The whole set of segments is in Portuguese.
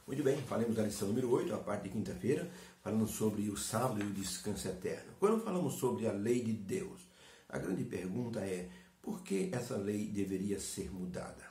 Muito bem, falamos da lição número 8, a parte de quinta-feira, falando sobre o sábado e o descanso eterno. Quando falamos sobre a lei de Deus, a grande pergunta é: por que essa lei deveria ser mudada?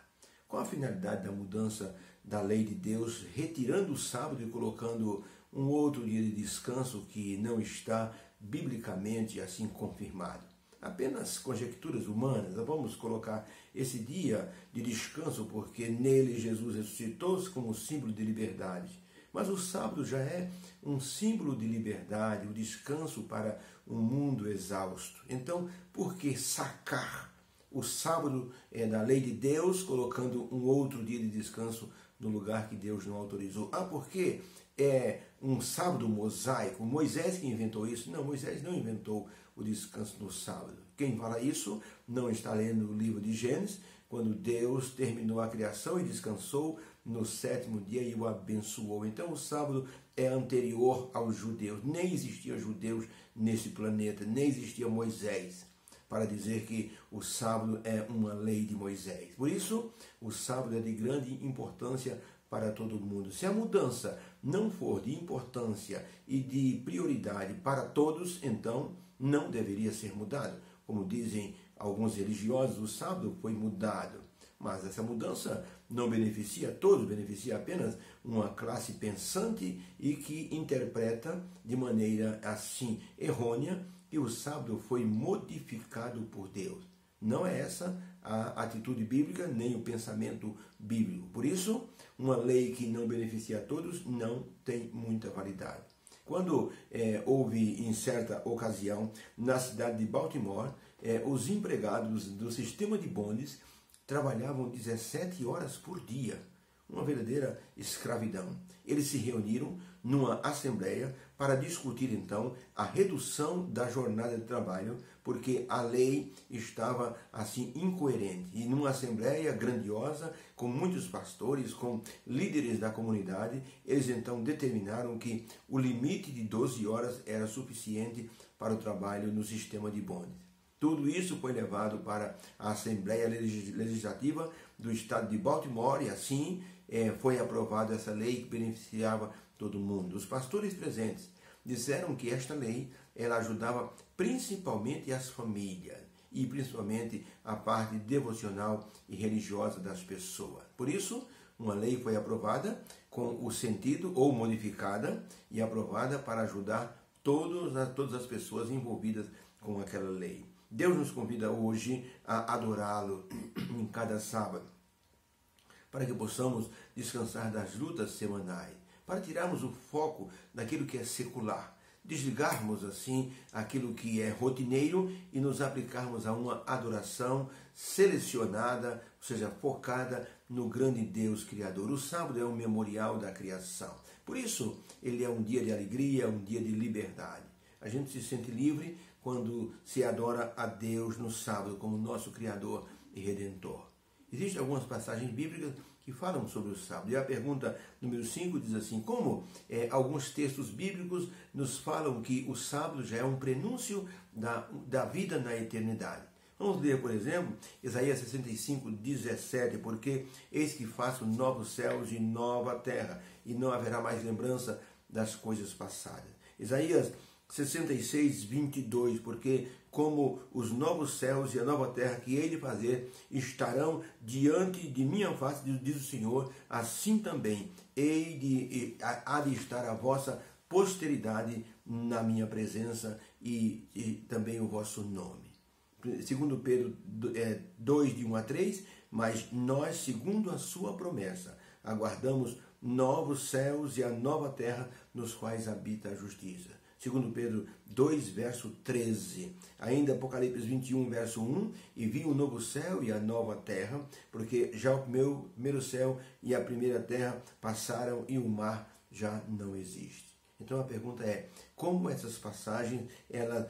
Qual a finalidade da mudança da lei de Deus, retirando o sábado e colocando um outro dia de descanso que não está biblicamente assim confirmado? Apenas conjecturas humanas. Vamos colocar esse dia de descanso porque nele Jesus ressuscitou-se como símbolo de liberdade. Mas o sábado já é um símbolo de liberdade, o descanso para um mundo exausto. Então, por que sacar o sábado da lei de Deus, colocando um outro dia de descanso no lugar que Deus não autorizou? Porque é um sábado mosaico. Moisés que inventou isso? Não, Moisés não inventou o descanso no sábado. Quem fala isso não está lendo o livro de Gênesis, quando Deus terminou a criação e descansou no sétimo dia e o abençoou. Então o sábado é anterior aos judeus. Nem existia judeus nesse planeta, nem existia Moisés para dizer que o sábado é uma lei de Moisés. Por isso, o sábado é de grande importância para todo mundo. Se a mudança não for de importância e de prioridade para todos, então não deveria ser mudado. Como dizem alguns religiosos, o sábado foi mudado. Mas essa mudança não beneficia a todos, beneficia apenas uma classe pensante e que interpreta de maneira assim errônea que o sábado foi modificado por Deus. Não é essa a atitude bíblica, nem o pensamento bíblico. Por isso, uma lei que não beneficia a todos não tem muita validade. Quando houve, em certa ocasião, na cidade de Baltimore, os empregados do sistema de bondes trabalhavam 17 horas por dia. Uma verdadeira escravidão. Eles se reuniram numa assembleia para discutir então a redução da jornada de trabalho, porque a lei estava assim incoerente. E numa assembleia grandiosa, com muitos pastores, com líderes da comunidade, eles então determinaram que o limite de 12 horas era suficiente para o trabalho no sistema de bondes. Tudo isso foi levado para a Assembleia Legislativa do Estado de Baltimore e assim foi aprovada essa lei que beneficiava todo mundo. Os pastores presentes disseram que esta lei ela ajudava principalmente as famílias e principalmente a parte devocional e religiosa das pessoas. Por isso, uma lei foi aprovada com o sentido ou modificada e aprovada para ajudar todas as pessoas envolvidas com aquela lei. Deus nos convida hoje a adorá-lo em cada sábado, para que possamos descansar das lutas semanais, para tirarmos o foco daquilo que é secular, desligarmos assim aquilo que é rotineiro e nos aplicarmos a uma adoração selecionada, ou seja, focada no grande Deus Criador. O sábado é um memorial da criação. Por isso, ele é um dia de alegria, um dia de liberdade. A gente se sente livre quando se adora a Deus no sábado como nosso Criador e Redentor. Existem algumas passagens bíblicas que falam sobre o sábado. E a pergunta número 5 diz assim: como alguns textos bíblicos nos falam que o sábado já é um prenúncio da vida na eternidade. Vamos ler, por exemplo, Isaías 65, 17, porque eis que faço novos céus e nova terra, e não haverá mais lembrança das coisas passadas. Isaías 66, 22, porque como os novos céus e a nova terra que hei de fazer estarão diante de minha face, diz o Senhor, assim também há de estar a vossa posteridade na minha presença e também o vosso nome. Segundo Pedro 2, de 1 a 3, mas nós, segundo a sua promessa, aguardamos novos céus e a nova terra nos quais habita a justiça. Segundo Pedro 2, verso 13. Ainda Apocalipse 21, verso 1. E vi um novo céu e a nova terra, porque já o primeiro céu e a primeira terra passaram e o mar já não existe. Então a pergunta é: como essas passagens elas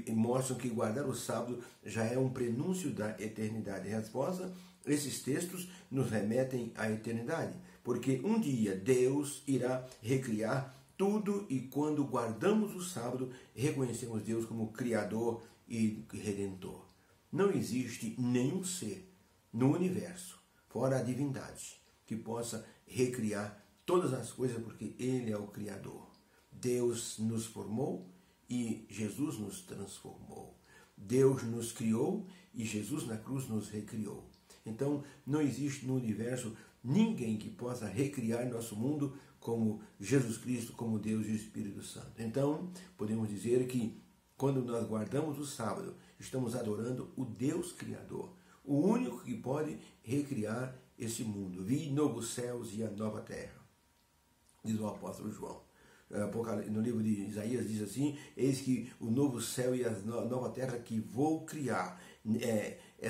mostram que guardar o sábado já é um prenúncio da eternidade? A resposta: esses textos nos remetem à eternidade, porque um dia Deus irá recriar tudo e quando guardamos o sábado, reconhecemos Deus como Criador e Redentor. Não existe nenhum ser no universo, fora a divindade, que possa recriar todas as coisas porque Ele é o Criador. Deus nos formou e Jesus nos transformou. Deus nos criou e Jesus na cruz nos recriou. Então, não existe no universo ninguém que possa recriar nosso mundo como Jesus Cristo, como Deus e o Espírito Santo. Então, podemos dizer que quando nós guardamos o sábado, estamos adorando o Deus Criador, o único que pode recriar esse mundo. Vi novos céus e a nova terra, diz o apóstolo João. No livro de Isaías diz assim: eis que o novo céu e a nova terra que vou criar,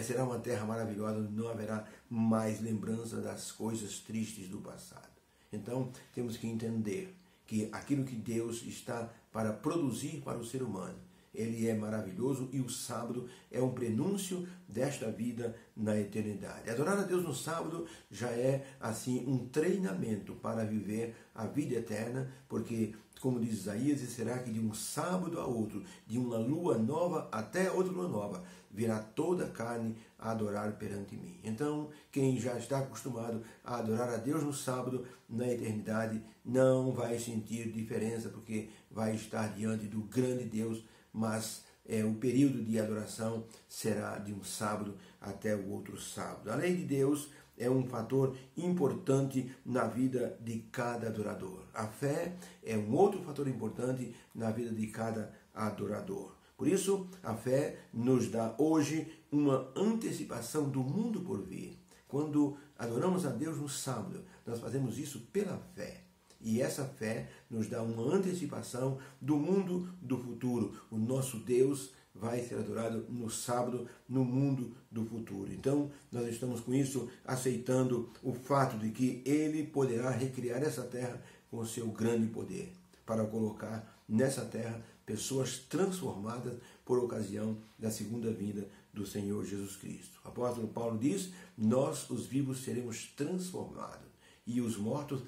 será uma terra maravilhosa, não haverá mais lembrança das coisas tristes do passado. Então temos que entender que aquilo que Deus está para produzir para o ser humano, ele é maravilhoso, e o sábado é um prenúncio desta vida na eternidade. Adorar a Deus no sábado já é, assim, um treinamento para viver a vida eterna, porque, como diz Isaías, será que de um sábado a outro, de uma lua nova até outra lua nova, virá toda a carne a adorar perante mim. Então, quem já está acostumado a adorar a Deus no sábado, na eternidade, não vai sentir diferença, porque vai estar diante do grande Deus, mas o período de adoração será de um sábado até o outro sábado. A lei de Deus é um fator importante na vida de cada adorador. A fé é um outro fator importante na vida de cada adorador. Por isso, a fé nos dá hoje uma antecipação do mundo por vir. Quando adoramos a Deus no sábado, nós fazemos isso pela fé. E essa fé nos dá uma antecipação do mundo do futuro. O nosso Deus vai ser adorado no sábado, no mundo do futuro. Então, nós estamos com isso aceitando o fato de que Ele poderá recriar essa terra com o seu grande poder, para colocar nessa terra pessoas transformadas por ocasião da segunda vinda do Senhor Jesus Cristo. O apóstolo Paulo diz: nós, os vivos, seremos transformados, e os mortos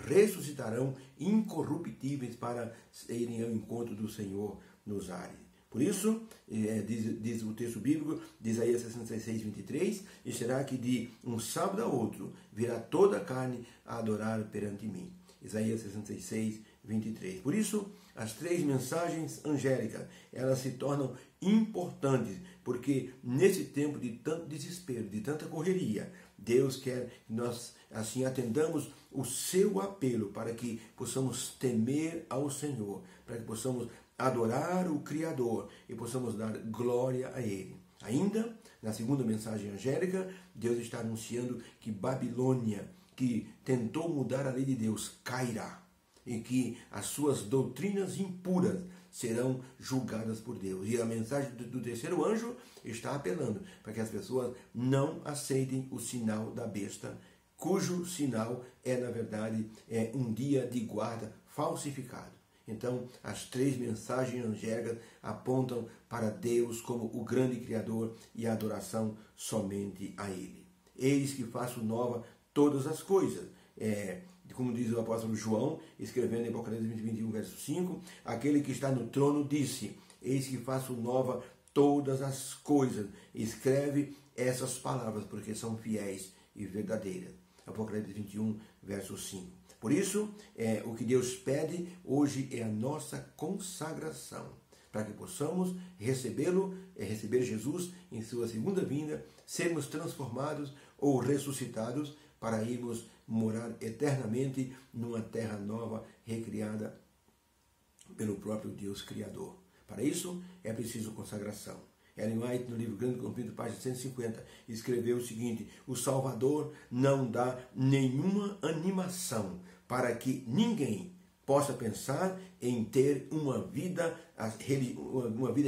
ressuscitarão incorruptíveis para irem ao encontro do Senhor nos ares. Por isso, diz o texto bíblico de Isaías 66, 23, e será que de um sábado a outro virá toda a carne a adorar perante mim. Isaías 66, 23. Por isso, as três mensagens angélicas, elas se tornam importantes, porque nesse tempo de tanto desespero, de tanta correria, Deus quer que nós assim atendamos o seu apelo para que possamos temer ao Senhor, para que possamos adorar o Criador e possamos dar glória a Ele. Ainda, na segunda mensagem angélica, Deus está anunciando que Babilônia, que tentou mudar a lei de Deus, cairá, e que as suas doutrinas impuras serão julgadas por Deus. E a mensagem do terceiro anjo está apelando para que as pessoas não aceitem o sinal da besta, cujo sinal é, na verdade, um dia de guarda falsificado. Então, as três mensagens angélicas apontam para Deus como o grande Criador e a adoração somente a Ele. Eis que faço nova todas as coisas. Como diz o apóstolo João, escrevendo em Apocalipse 21, verso 5, aquele que está no trono disse: eis que faço nova todas as coisas. Escreve essas palavras, porque são fiéis e verdadeiras. Apocalipse 21, verso 5. Por isso, o que Deus pede hoje é a nossa consagração, para que possamos recebê-lo, receber Jesus em sua segunda vinda, sermos transformados ou ressuscitados para irmos morar eternamente numa terra nova, recriada pelo próprio Deus Criador. Para isso, é preciso consagração. Ellen White, no livro Grande Conflito, página 150, escreveu o seguinte: o Salvador não dá nenhuma animação para que ninguém possa pensar em ter uma vida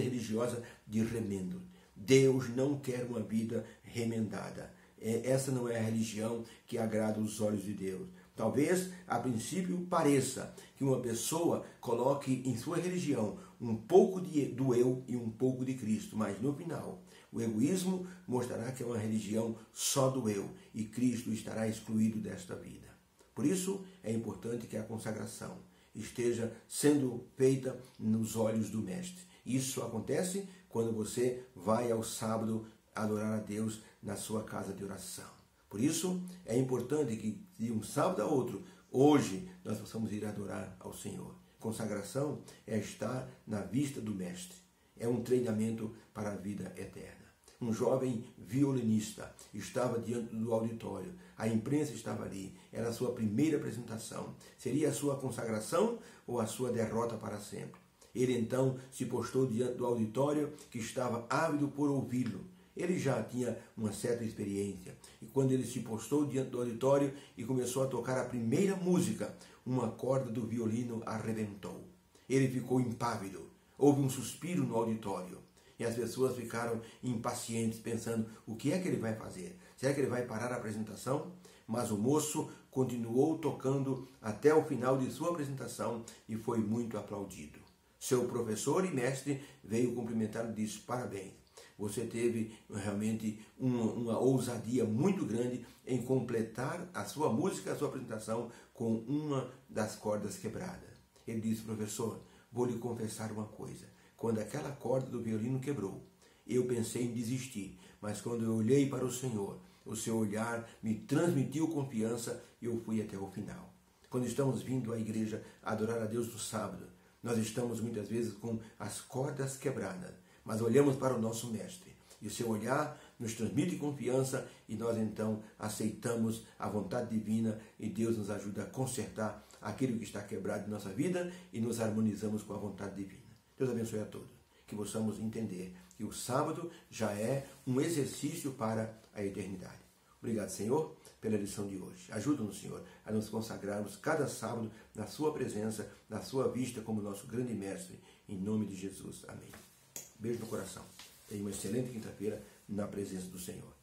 religiosa de remendo. Deus não quer uma vida remendada. Essa não é a religião que agrada os olhos de Deus. Talvez, a princípio, pareça que uma pessoa coloque em sua religião um pouco do eu e um pouco de Cristo, mas no final, o egoísmo mostrará que é uma religião só do eu e Cristo estará excluído desta vida. Por isso, é importante que a consagração esteja sendo feita nos olhos do Mestre. Isso acontece quando você vai ao sábado adorar a Deus na sua casa de oração. Por isso, é importante que de um sábado a outro, hoje, nós possamos ir adorar ao Senhor. Consagração é estar na vista do Mestre. É um treinamento para a vida eterna. Um jovem violinista estava diante do auditório. A imprensa estava ali. Era a sua primeira apresentação. Seria a sua consagração ou a sua derrota para sempre? Ele então se postou diante do auditório que estava ávido por ouvi-lo. Ele já tinha uma certa experiência. E quando ele se postou diante do auditório e começou a tocar a primeira música, uma corda do violino arrebentou. Ele ficou impávido. Houve um suspiro no auditório. E as pessoas ficaram impacientes, pensando, o que é que ele vai fazer? Será que ele vai parar a apresentação? Mas o moço continuou tocando até o final de sua apresentação e foi muito aplaudido. Seu professor e mestre veio cumprimentá-lo e disse, parabéns. Você teve realmente uma ousadia muito grande em completar a sua música, a sua apresentação com uma das cordas quebradas. Ele disse, professor, vou lhe confessar uma coisa. Quando aquela corda do violino quebrou, eu pensei em desistir, mas quando eu olhei para o Senhor, o seu olhar me transmitiu confiança e eu fui até o final. Quando estamos vindo à igreja adorar a Deus no sábado, nós estamos muitas vezes com as cordas quebradas, mas olhamos para o nosso Mestre e o seu olhar nos transmite confiança e nós então aceitamos a vontade divina e Deus nos ajuda a consertar aquilo que está quebrado em nossa vida e nos harmonizamos com a vontade divina. Deus abençoe a todos. Que possamos entender que o sábado já é um exercício para a eternidade. Obrigado, Senhor, pela lição de hoje. Ajuda-nos, Senhor, a nos consagrarmos cada sábado na sua presença, na sua vista como nosso grande mestre. Em nome de Jesus. Amém. Beijo no coração. Tenha uma excelente quinta-feira na presença do Senhor.